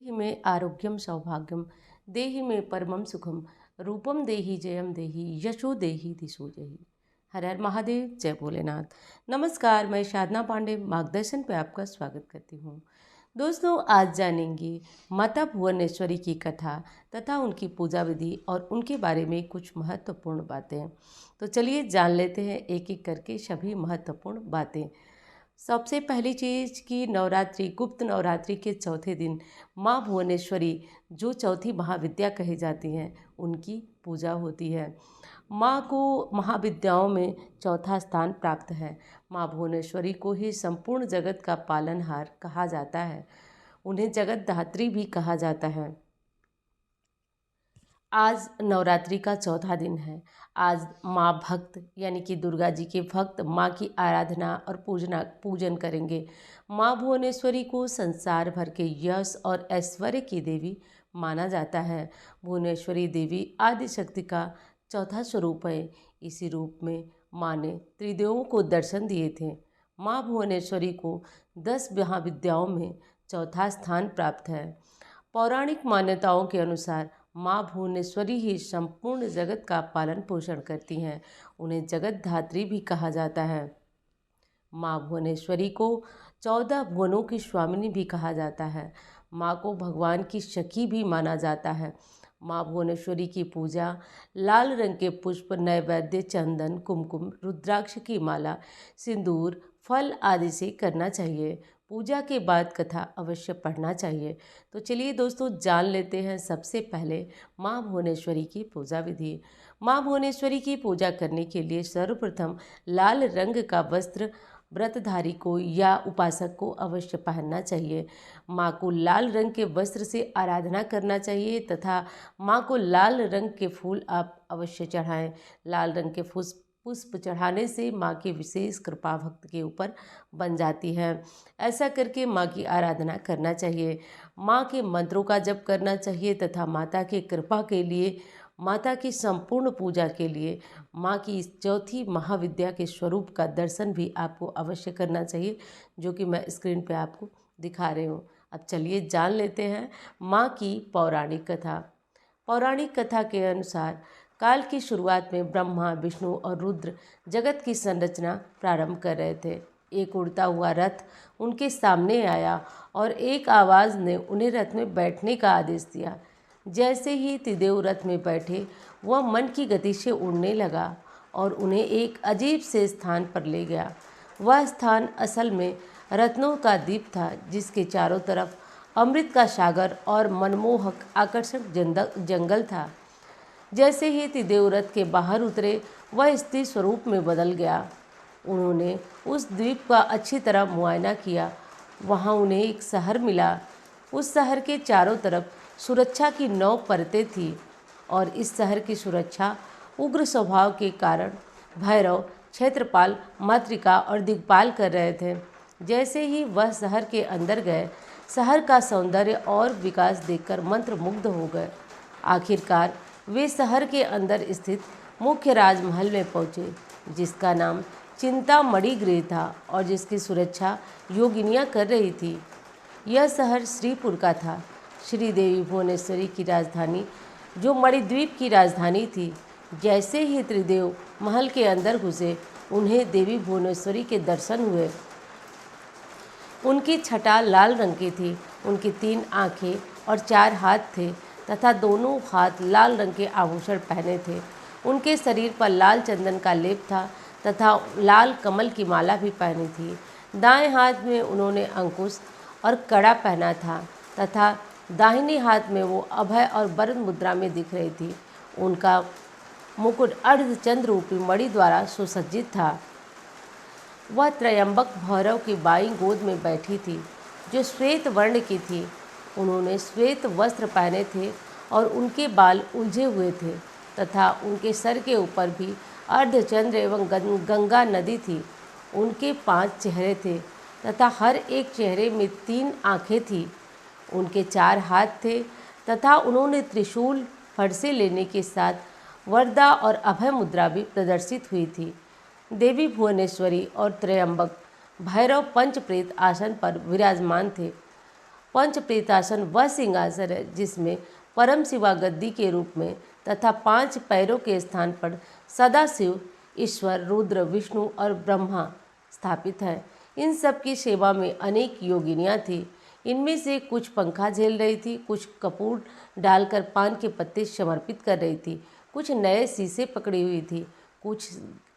देहि मे आरोग्यम सौभाग्यम देहि मे परमम सुखम रूपम देहि जयम देहि यशो देहि दिशो जहि। हर हर महादेव, जय भोलेनाथ। नमस्कार, मैं साधना पांडे मार्गदर्शन पे आपका स्वागत करती हूँ। दोस्तों, आज जानेंगे माता भुवनेश्वरी की कथा तथा उनकी पूजा विधि और उनके बारे में कुछ महत्वपूर्ण बातें। तो चलिए जान लेते हैं एक एक करके सभी महत्वपूर्ण बातें। सबसे पहली चीज़ कि नवरात्रि, गुप्त नवरात्रि के चौथे दिन माँ भुवनेश्वरी, जो चौथी महाविद्या कही जाती हैं, उनकी पूजा होती है। माँ को महाविद्याओं में चौथा स्थान प्राप्त है। माँ भुवनेश्वरी को ही संपूर्ण जगत का पालनहार कहा जाता है। उन्हें जगत धात्री भी कहा जाता है। आज नवरात्रि का चौथा दिन है। आज माँ भक्त यानी कि दुर्गा जी के भक्त माँ की आराधना और पूजन करेंगे। माँ भुवनेश्वरी को संसार भर के यश और ऐश्वर्य की देवी माना जाता है। भुवनेश्वरी देवी आदिशक्ति का चौथा स्वरूप है। इसी रूप में माँ ने त्रिदेवों को दर्शन दिए थे। माँ भुवनेश्वरी को 10 महाविद्याओं में चौथा स्थान प्राप्त है। पौराणिक मान्यताओं के अनुसार माँ भुवनेश्वरी ही संपूर्ण जगत का पालन पोषण करती हैं। उन्हें जगत धात्री भी कहा जाता है। माँ भुवनेश्वरी को 14 भुवनों की स्वामिनी भी कहा जाता है। माँ को भगवान की सखी भी माना जाता है। माँ भुवनेश्वरी की पूजा लाल रंग के पुष्प, नैवेद्य, चंदन, कुमकुम, रुद्राक्ष की माला, सिंदूर, फल आदि से करना चाहिए। पूजा के बाद कथा अवश्य पढ़ना चाहिए। तो चलिए दोस्तों, जान लेते हैं सबसे पहले माँ भुवनेश्वरी की पूजा विधि। माँ भुवनेश्वरी की पूजा करने के लिए सर्वप्रथम लाल रंग का वस्त्र व्रतधारी को या उपासक को अवश्य पहनना चाहिए। माँ को लाल रंग के वस्त्र से आराधना करना चाहिए तथा माँ को लाल रंग के फूल आप अवश्य चढ़ाएं। लाल रंग के पुष्प चढ़ाने से माँ की विशेष कृपा भक्त के ऊपर बन जाती है। ऐसा करके माँ की आराधना करना चाहिए। माँ के मंत्रों का जप करना चाहिए तथा माता की कृपा के लिए, माता की संपूर्ण पूजा के लिए माँ की इस चौथी महाविद्या के स्वरूप का दर्शन भी आपको अवश्य करना चाहिए, जो कि मैं स्क्रीन पे आपको दिखा रही हूँ। अब चलिए जान लेते हैं माँ की पौराणिक कथा। पौराणिक कथा के अनुसार काल की शुरुआत में ब्रह्मा, विष्णु और रुद्र जगत की संरचना प्रारंभ कर रहे थे। एक उड़ता हुआ रथ उनके सामने आया और एक आवाज़ ने उन्हें रथ में बैठने का आदेश दिया। जैसे ही त्रिदेव रथ में बैठे, वह मन की गति से उड़ने लगा और उन्हें एक अजीब से स्थान पर ले गया। वह स्थान असल में रत्नों का द्वीप था, जिसके चारों तरफ अमृत का सागर और मनमोहक आकर्षक जंगल था। जैसे ही त्रिदेव रथ के बाहर उतरे, वह स्त्री स्वरूप में बदल गया। उन्होंने उस द्वीप का अच्छी तरह मुआयना किया। वहाँ उन्हें एक शहर मिला। उस शहर के चारों तरफ सुरक्षा की 9 परतें थीं और इस शहर की सुरक्षा उग्र स्वभाव के कारण भैरव, क्षेत्रपाल, मातृका और दिक्पाल कर रहे थे। जैसे ही वह शहर के अंदर गए, शहर का सौंदर्य और विकास देखकर मंत्रमुग्ध हो गए। आखिरकार वे शहर के अंदर स्थित मुख्य राजमहल में पहुँचे, जिसका नाम चिंतामणि गृह था और जिसकी सुरक्षा योगिनियाँ कर रही थी। यह शहर श्रीपुर का था। श्रीदेवी भुवनेश्वरी की राजधानी, जो मणिद्वीप की राजधानी थी। जैसे ही त्रिदेव महल के अंदर घुसे, उन्हें देवी भुवनेश्वरी के दर्शन हुए। उनकी छटा लाल रंग की थी। उनकी 3 आँखें और 4 हाथ थे तथा दोनों हाथ लाल रंग के आभूषण पहने थे। उनके शरीर पर लाल चंदन का लेप था तथा लाल कमल की माला भी पहनी थी। दाएं हाथ में उन्होंने अंकुश और कड़ा पहना था तथा दाहिने हाथ में वो अभय और वरद मुद्रा में दिख रही थी। उनका मुकुट अर्धचंद्र रूपी मणि द्वारा सुसज्जित था। वह त्रयंबक भैरव की बाईं गोद में बैठी थी, जो श्वेत वर्ण की थी। उन्होंने श्वेत वस्त्र पहने थे और उनके बाल उलझे हुए थे तथा उनके सर के ऊपर भी अर्धचंद्र एवं गंगा नदी थी। उनके 5 चेहरे थे तथा हर एक चेहरे में 3 आँखें थीं। उनके 4 हाथ थे तथा उन्होंने त्रिशूल, फरसे लेने के साथ वरदा और अभय मुद्रा भी प्रदर्शित हुई थी। देवी भुवनेश्वरी और त्रयंबक भैरव पंचप्रेत आसन पर विराजमान थे। पंच प्रेतासन वह सिंहासन है जिसमें परम शिवा गद्दी के रूप में तथा 5 पैरों के स्थान पर सदाशिव, ईश्वर, रुद्र, विष्णु और ब्रह्मा स्थापित है। इन सब की सेवा में अनेक योगिनियाँ थीं। इनमें से कुछ पंखा झेल रही थी, कुछ कपूर डालकर पान के पत्ते समर्पित कर रही थी, कुछ नए शीशे पकड़ी हुई थी, कुछ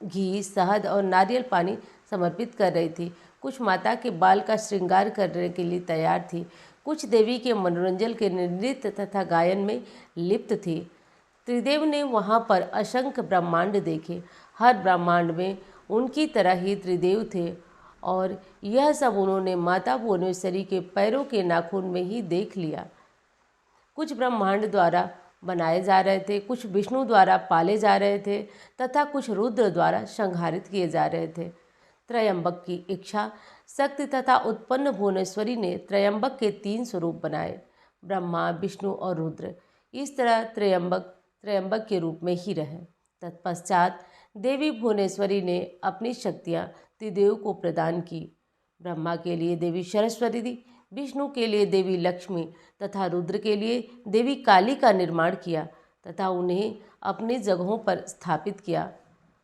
घी, शहद और नारियल पानी समर्पित कर रही थी, कुछ माता के बाल का श्रृंगार करने के लिए तैयार थी, कुछ देवी के मनोरंजन के नृत्य तथा गायन में लिप्त थी। त्रिदेव ने वहाँ पर असंख्य ब्रह्मांड देखे। हर ब्रह्मांड में उनकी तरह ही त्रिदेव थे और यह सब उन्होंने माता भुवनेश्वरी के पैरों के नाखून में ही देख लिया। कुछ ब्रह्मांड द्वारा बनाए जा रहे थे, कुछ विष्णु द्वारा पाले जा रहे थे तथा कुछ रुद्र द्वारा संहारित किए जा रहे थे। त्रयंबक की इच्छा शक्ति तथा उत्पन्न भुवनेश्वरी ने त्रयंबक के 3 स्वरूप बनाए, ब्रह्मा, विष्णु और रुद्र। इस तरह त्रयंबक के रूप में ही रहे। तत्पश्चात देवी भुवनेश्वरी ने अपनी शक्तियाँ त्रिदेव को प्रदान की। ब्रह्मा के लिए देवी सरस्वती, विष्णु के लिए देवी लक्ष्मी तथा रुद्र के लिए देवी काली का निर्माण किया तथा उन्हें अपनी जगहों पर स्थापित किया।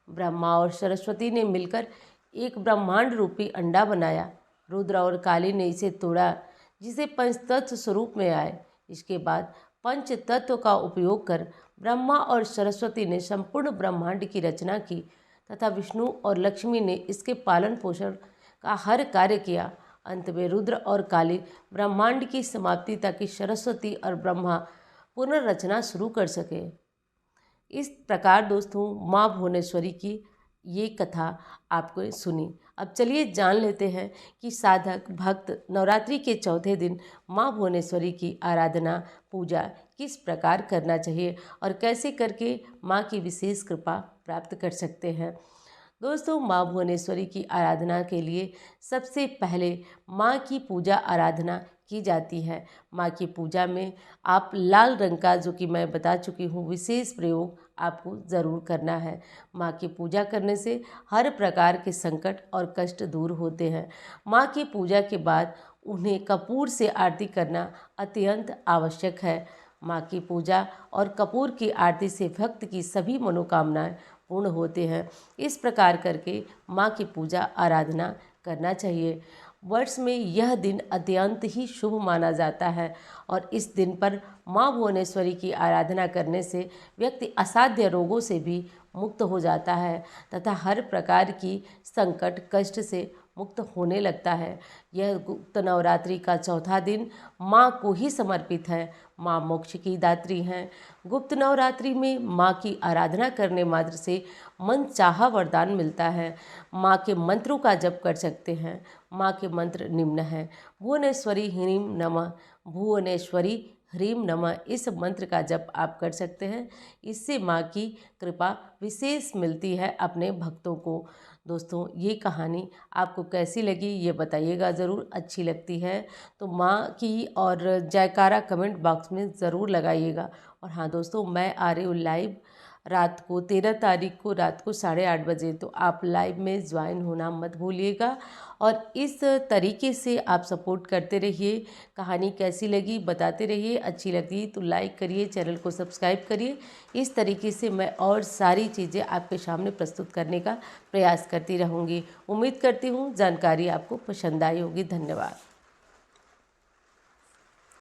ब्रह्मा और सरस्वती ने मिलकर एक ब्रह्मांड रूपी अंडा बनाया। रुद्र और काली ने इसे तोड़ा, जिसे पंचतत्व स्वरूप में आए। इसके बाद पंच तत्व का उपयोग कर ब्रह्मा और सरस्वती ने संपूर्ण ब्रह्मांड की रचना की तथा विष्णु और लक्ष्मी ने इसके पालन पोषण का हर कार्य किया। अंत में रुद्र और काली ब्रह्मांड की समाप्ति ताकि सरस्वती और ब्रह्मा पुनर्रचना शुरू कर सके। इस प्रकार दोस्तों माँ भुवनेश्वरी की ये कथा आपको सुनी। अब चलिए जान लेते हैं कि साधक भक्त नवरात्रि के चौथे दिन माँ भुवनेश्वरी की आराधना पूजा किस प्रकार करना चाहिए और कैसे करके माँ की विशेष कृपा प्राप्त कर सकते हैं। दोस्तों माँ भुवनेश्वरी की आराधना के लिए सबसे पहले माँ की पूजा आराधना की जाती है। माँ की पूजा में आप लाल रंग का, जो कि मैं बता चुकी हूँ, विशेष प्रयोग आपको ज़रूर करना है। माँ की पूजा करने से हर प्रकार के संकट और कष्ट दूर होते हैं। माँ की पूजा के बाद उन्हें कपूर से आरती करना अत्यंत आवश्यक है। माँ की पूजा और कपूर की आरती से भक्त की सभी मनोकामनाएं पूर्ण होते हैं। इस प्रकार करके माँ की पूजा आराधना करना चाहिए। वर्ष में यह दिन अत्यंत ही शुभ माना जाता है और इस दिन पर माँ भुवनेश्वरी की आराधना करने से व्यक्ति असाध्य रोगों से भी मुक्त हो जाता है तथा हर प्रकार की संकट कष्ट से मुक्त होने लगता है। यह गुप्त नवरात्रि का चौथा दिन माँ को ही समर्पित है। माँ मोक्ष की दात्री हैं। गुप्त नवरात्रि में माँ की आराधना करने मात्र से मन चाहा वरदान मिलता है। माँ के मंत्रों का जप कर सकते हैं। माँ के मंत्र निम्न हैं: भुवनेश्वरी ह्रीं नमः, भुवनेश्वरी ह्रीं नमः। इस मंत्र का जप आप कर सकते हैं। इससे माँ की कृपा विशेष मिलती है अपने भक्तों को। दोस्तों ये कहानी आपको कैसी लगी ये बताइएगा ज़रूर। अच्छी लगती है तो माँ की और जयकारा कमेंट बॉक्स में ज़रूर लगाइएगा। और हाँ दोस्तों, मैं आ रही हूँ लाइव रात को 13 तारीख को रात को 8:30 बजे, तो आप लाइव में ज्वाइन होना मत भूलिएगा। और इस तरीके से आप सपोर्ट करते रहिए। कहानी कैसी लगी बताते रहिए। अच्छी लगी तो लाइक करिए, चैनल को सब्सक्राइब करिए। इस तरीके से मैं और सारी चीज़ें आपके सामने प्रस्तुत करने का प्रयास करती रहूँगी। उम्मीद करती हूँ जानकारी आपको पसंद आई होगी। धन्यवाद।